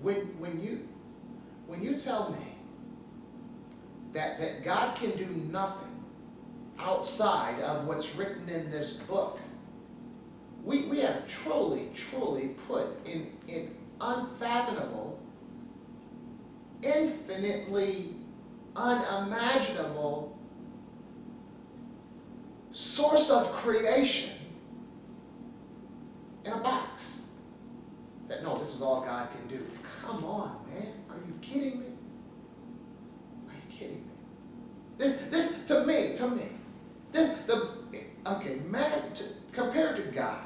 When you tell me that God can do nothing outside of what's written in this book, we have truly put in unfathomable, infinitely unimaginable source of creation in a box. That, no, this is all God can do. Come on, man. Are you kidding me? Are you kidding me? This to me, okay, man, compared to God,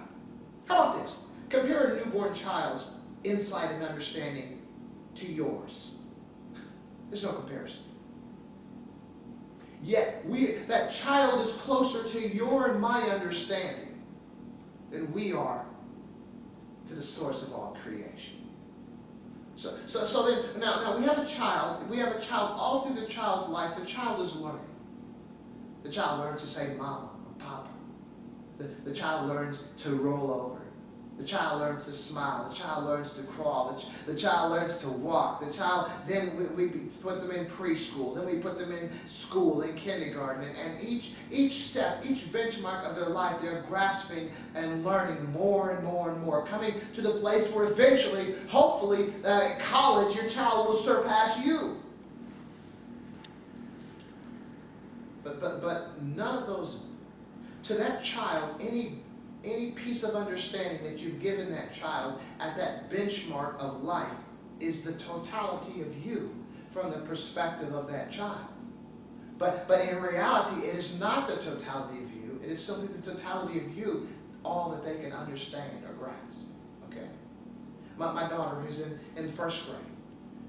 how about this? Compare a newborn child's insight and understanding to yours. There's no comparison. Yet, that child is closer to your and my understanding than we are to the source of all creation. So then, now we have a child. We have a child all through the child's life. The child is learning. The child learns to say mama or papa. The child learns to roll over. The child learns to smile. The child learns to crawl. The child learns to walk. The child, then we put them in preschool. Then we put them in school, in kindergarten. And each step, each benchmark of their life, they're grasping and learning more and more and more. Coming to the place where eventually, hopefully, at college, your child will surpass you. But none of those, to that child, any piece of understanding that you've given that child at that benchmark of life is the totality of you from the perspective of that child. But in reality, it is not the totality of you. It is simply the totality of you, all that they can understand or grasp. Okay? My daughter, who's in first grade,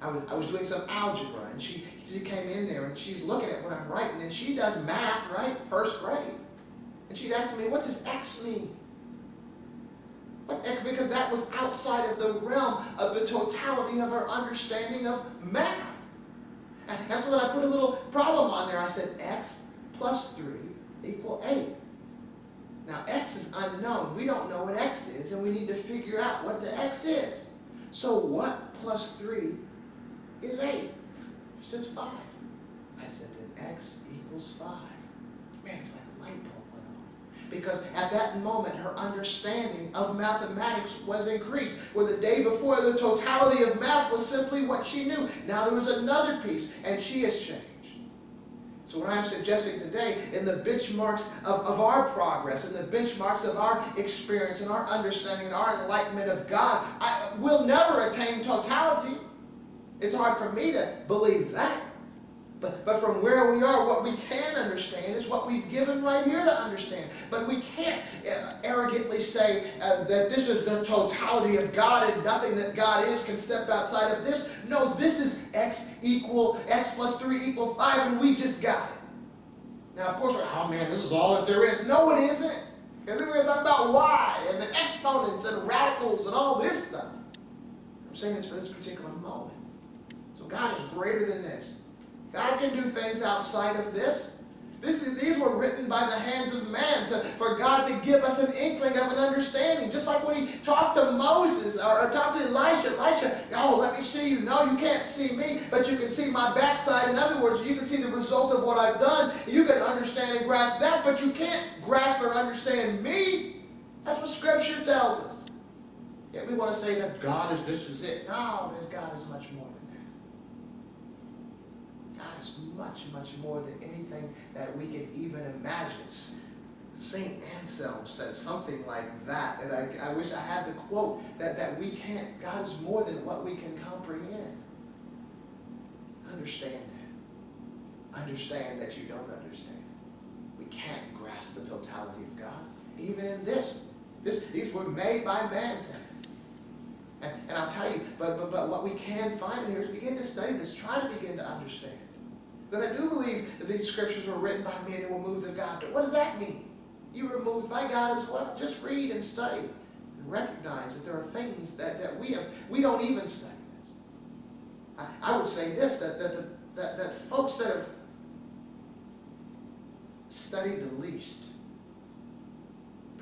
I was doing some algebra, and she came in there, and she's looking at what I'm writing, and she does math, right? First grade. And she's asking me, what does X mean? Because that was outside of the realm of the totality of her understanding of math. And so then I put a little problem on there. I said, X plus 3 equal 8. Now, X is unknown. We don't know what X is, and we need to figure out what the X is. So what plus 3 is 8? She says 5. I said, then X equals 5. Man, it's like a light bulb. Because at that moment, her understanding of mathematics was increased. Where the day before, the totality of math was simply what she knew. Now there was another piece, and she has changed. So what I'm suggesting today, in the benchmarks of our progress, in the benchmarks of our experience and our understanding and our enlightenment of God, we'll never attain totality. It's hard for me to believe that. But from where we are, what we can understand is what we've given right here to understand. But we can't arrogantly say that this is the totality of God and nothing that God is can step outside of this. No, this is X plus 3 equal 5, and we just got it. Now, of course, oh man, this is all that there is. No, it isn't. Because then we're going to talk about Y and the exponents and radicals and all this stuff. I'm saying this for this particular moment. So God is greater than this. God can do things outside of this. These were written by the hands of man for God to give us an inkling of an understanding. Just like when he talked to Moses or talked to Elijah. Oh, let me see you. No, you can't see me, but you can see my backside. In other words, you can see the result of what I've done. You can understand and grasp that, but you can't grasp or understand me. That's what Scripture tells us. Yet we want to say that God is this is it. No, God is much more than that. God is much, much more than anything that we could even imagine. St. Anselm said something like that, and I wish I had the quote, that we can't, God is more than what we can comprehend. Understand that. Understand that you don't understand. We can't grasp the totality of God. Even in these were made by man's hands. And I'll tell you, but what we can find in here is begin to study this, try to begin to understand. Because I do believe that these scriptures were written by men who were moved of God. What does that mean? You were moved by God as well. Just read and study and recognize that there are things that we don't even study this. I would say this, that folks that have studied the least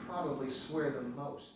probably swear the most